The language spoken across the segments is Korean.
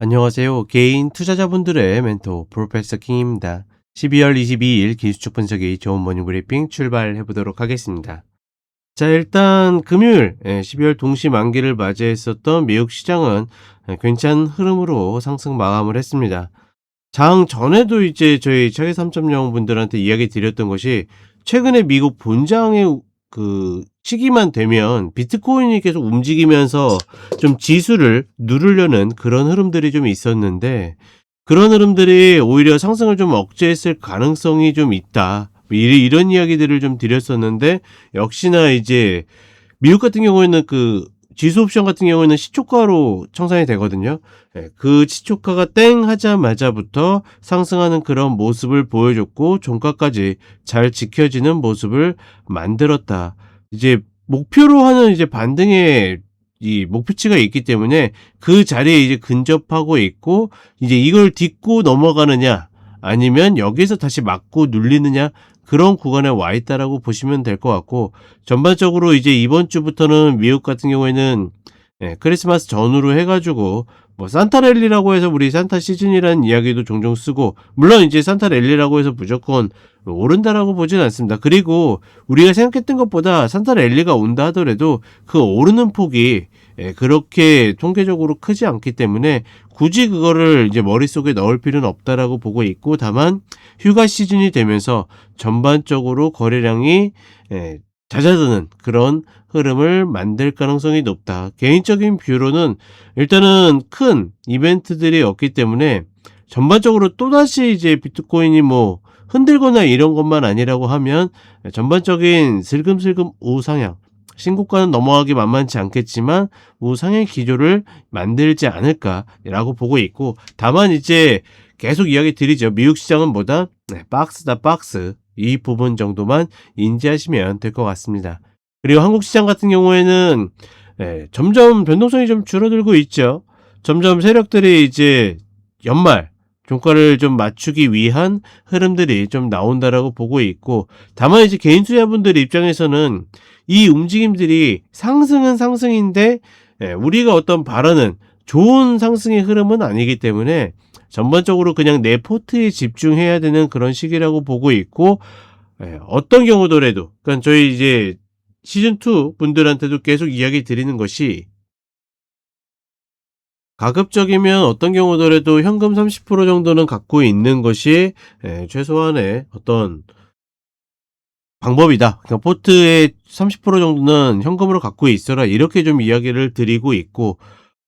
안녕하세요. 개인 투자자분들의 멘토 프로페서 킹입니다. 12월 22일 기술적 분석이 좋은 모닝 브리핑 출발해 보도록 하겠습니다. 자, 일단 금요일 12월 동시 만기를 맞이했었던 미국 시장은 괜찮은 흐름으로 상승 마감을 했습니다. 장 전에도 이제 저희 차계 3.0 분들한테 이야기 드렸던 것이 최근에 미국 본장의 그 시기만 되면 비트코인이 계속 움직이면서 좀 지수를 누르려는 그런 흐름들이 좀 있었는데, 그런 흐름들이 오히려 상승을 좀 억제했을 가능성이 좀 있다. 뭐 이런 이야기들을 좀 드렸었는데, 역시나 이제 미국 같은 경우에는 그 지수 옵션 같은 경우에는 시초가로 청산이 되거든요. 그 시초가가 땡 하자마자부터 상승하는 그런 모습을 보여줬고, 종가까지 잘 지켜지는 모습을 만들었다. 이제 목표로 하는 이제 반등의 이 목표치가 있기 때문에 그 자리에 이제 근접하고 있고, 이제 이걸 딛고 넘어가느냐 아니면 여기서 다시 맞고 눌리느냐, 그런 구간에 와 있다라고 보시면 될 것 같고, 전반적으로 이제 이번 주부터는 미국 같은 경우에는 크리스마스 전후로 해가지고 뭐 산타랠리라고 해서 우리 산타 시즌이라는 이야기도 종종 쓰고, 물론 이제 산타랠리라고 해서 무조건 오른다라고 보진 않습니다. 그리고 우리가 생각했던 것보다 산타랠리가 온다 하더라도 그 오르는 폭이 그렇게 통계적으로 크지 않기 때문에 굳이 그거를 이제 머릿속에 넣을 필요는 없다라고 보고 있고, 다만 휴가 시즌이 되면서 전반적으로 거래량이 잦아드는 그런 흐름을 만들 가능성이 높다. 개인적인 뷰로는 일단은 큰 이벤트들이 없기 때문에 전반적으로 또다시 이제 비트코인이 뭐 흔들거나 이런 것만 아니라고 하면 전반적인 슬금슬금 우상향, 신고가는 넘어가기 만만치 않겠지만 우상향 기조를 만들지 않을까라고 보고 있고, 다만 이제 계속 이야기 드리죠. 미국 시장은 뭐다? 박스다, 박스. 이 부분 정도만 인지하시면 될 것 같습니다. 그리고 한국 시장 같은 경우에는 점점 변동성이 좀 줄어들고 있죠. 점점 세력들이 이제 연말 종가를 좀 맞추기 위한 흐름들이 좀 나온다라고 보고 있고, 다만 이제 개인 투자분들 입장에서는 이 움직임들이 상승은 상승인데 우리가 어떤 바라는 좋은 상승의 흐름은 아니기 때문에 전반적으로 그냥 내 포트에 집중해야 되는 그런 시기라고 보고 있고, 어떤 경우더라도, 그러니까 저희 이제 시즌2 분들한테도 계속 이야기 드리는 것이, 가급적이면 어떤 경우더라도 현금 30% 정도는 갖고 있는 것이 최소한의 어떤 방법이다. 그러니까 포트의 30% 정도는 현금으로 갖고 있어라, 이렇게 좀 이야기를 드리고 있고,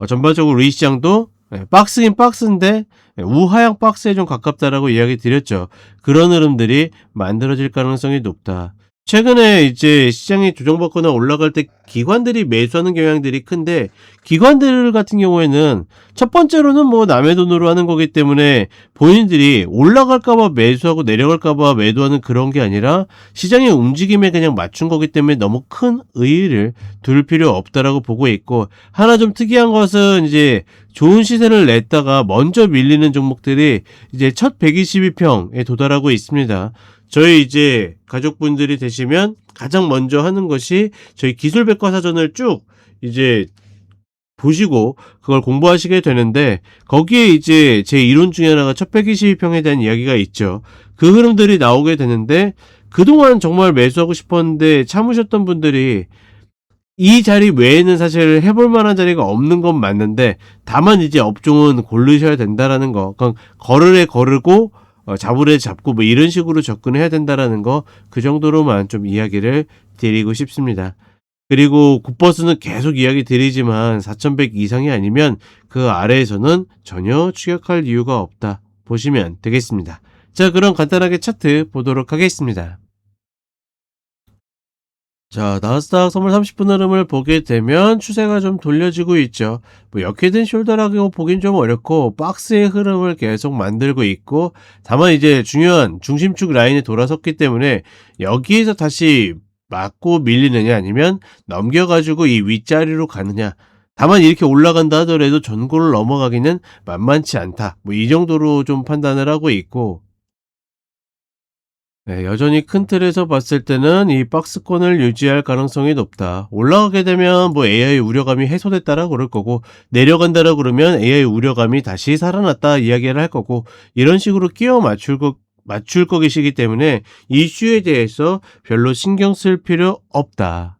전반적으로 이 시장도 박스긴 박스인데 우하향 박스에 좀 가깝다라고 이야기 드렸죠. 그런 흐름들이 만들어질 가능성이 높다. 최근에 이제 시장이 조정받거나 올라갈 때 기관들이 매수하는 경향들이 큰데, 기관들 같은 경우에는 첫 번째로는 뭐 남의 돈으로 하는 거기 때문에 본인들이 올라갈까봐 매수하고 내려갈까봐 매도하는 그런 게 아니라 시장의 움직임에 그냥 맞춘 거기 때문에 너무 큰 의의를 둘 필요 없다라고 보고 있고, 하나 좀 특이한 것은 이제 좋은 시세를 냈다가 먼저 밀리는 종목들이 이제 첫 122평에 도달하고 있습니다. 저희 이제 가족분들이 되시면 가장 먼저 하는 것이 저희 기술백과사전을 쭉 이제 보시고 그걸 공부하시게 되는데, 거기에 이제 제 이론 중에 하나가 첫 122평에 대한 이야기가 있죠. 그 흐름들이 나오게 되는데, 그동안 정말 매수하고 싶었는데 참으셨던 분들이 이 자리 외에는 사실 해볼 만한 자리가 없는 건 맞는데, 다만 이제 업종은 고르셔야 된다라는 거. 그러니까 걸으래 거르고 잡으래 잡고 뭐 이런 식으로 접근해야 된다라는 거, 그 정도로만 좀 이야기를 드리고 싶습니다. 그리고 굿버스는 계속 이야기 드리지만 4100 이상이 아니면 그 아래에서는 전혀 추격할 이유가 없다 보시면 되겠습니다. 자, 그럼 간단하게 차트 보도록 하겠습니다. 자, 나스닥 선물 30분 흐름을 보게 되면 추세가 좀 돌려지고 있죠. 뭐 역헤드 숄더라고 보긴 좀 어렵고 박스의 흐름을 계속 만들고 있고, 다만 이제 중요한 중심축 라인에 돌아섰기 때문에 여기에서 다시 맞고 밀리느냐 아니면 넘겨가지고 이 윗자리로 가느냐, 다만 이렇게 올라간다 하더라도 전고를 넘어가기는 만만치 않다, 뭐 이 정도로 좀 판단을 하고 있고, 네, 여전히 큰 틀에서 봤을 때는 이 박스권을 유지할 가능성이 높다. 올라가게 되면 뭐 AI 우려감이 해소됐다라 그럴 거고, 내려간다라 그러면 AI 우려감이 다시 살아났다 이야기를 할 거고, 이런 식으로 끼워 맞출 거기시기 때문에 이슈에 대해서 별로 신경 쓸 필요 없다.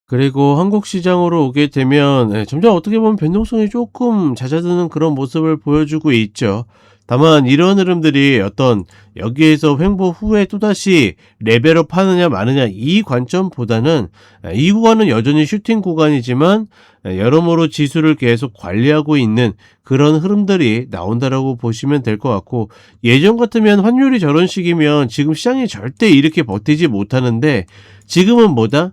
그리고 한국 시장으로 오게 되면 점점 어떻게 보면 변동성이 조금 잦아드는 그런 모습을 보여주고 있죠. 다만 이런 흐름들이 어떤 여기에서 횡보 후에 또다시 레벨업 하느냐 마느냐 이 관점보다는 이 구간은 여전히 슈팅 구간이지만 여러모로 지수를 계속 관리하고 있는 그런 흐름들이 나온다라고 보시면 될 것 같고, 예전 같으면 환율이 저런 식이면 지금 시장이 절대 이렇게 버티지 못하는데, 지금은 뭐다?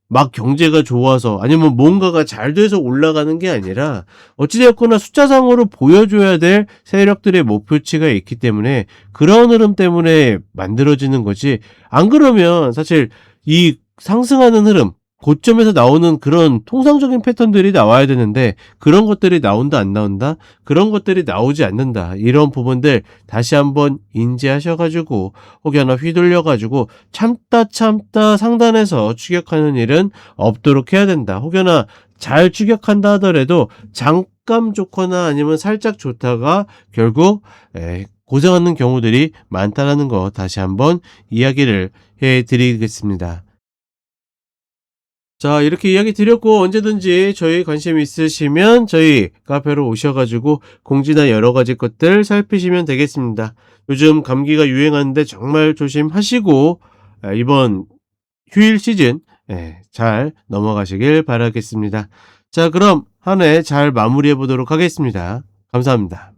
막 경제가 좋아서 아니면 뭔가가 잘 돼서 올라가는 게 아니라 어찌되었거나 숫자상으로 보여줘야 될 세력들의 목표치가 있기 때문에 그런 흐름 때문에 만들어지는 거지. 안 그러면 사실 이 상승하는 흐름, 고점에서 나오는 그런 통상적인 패턴들이 나와야 되는데 그런 것들이 나온다 안 나온다? 그런 것들이 나오지 않는다. 이런 부분들 다시 한번 인지하셔가지고 혹여나 휘둘려가지고 참다 상단에서 추격하는 일은 없도록 해야 된다. 혹여나 잘 추격한다 하더라도 잠깐 좋거나 아니면 살짝 좋다가 결국 고생하는 경우들이 많다라는 거 다시 한번 이야기를 해드리겠습니다. 자, 이렇게 이야기 드렸고, 언제든지 저희 관심 있으시면 저희 카페로 오셔가지고 공지나 여러 가지 것들 살피시면 되겠습니다. 요즘 감기가 유행하는데 정말 조심하시고, 이번 휴일 시즌 잘 넘어가시길 바라겠습니다. 자, 그럼 한 해 잘 마무리해 보도록 하겠습니다. 감사합니다.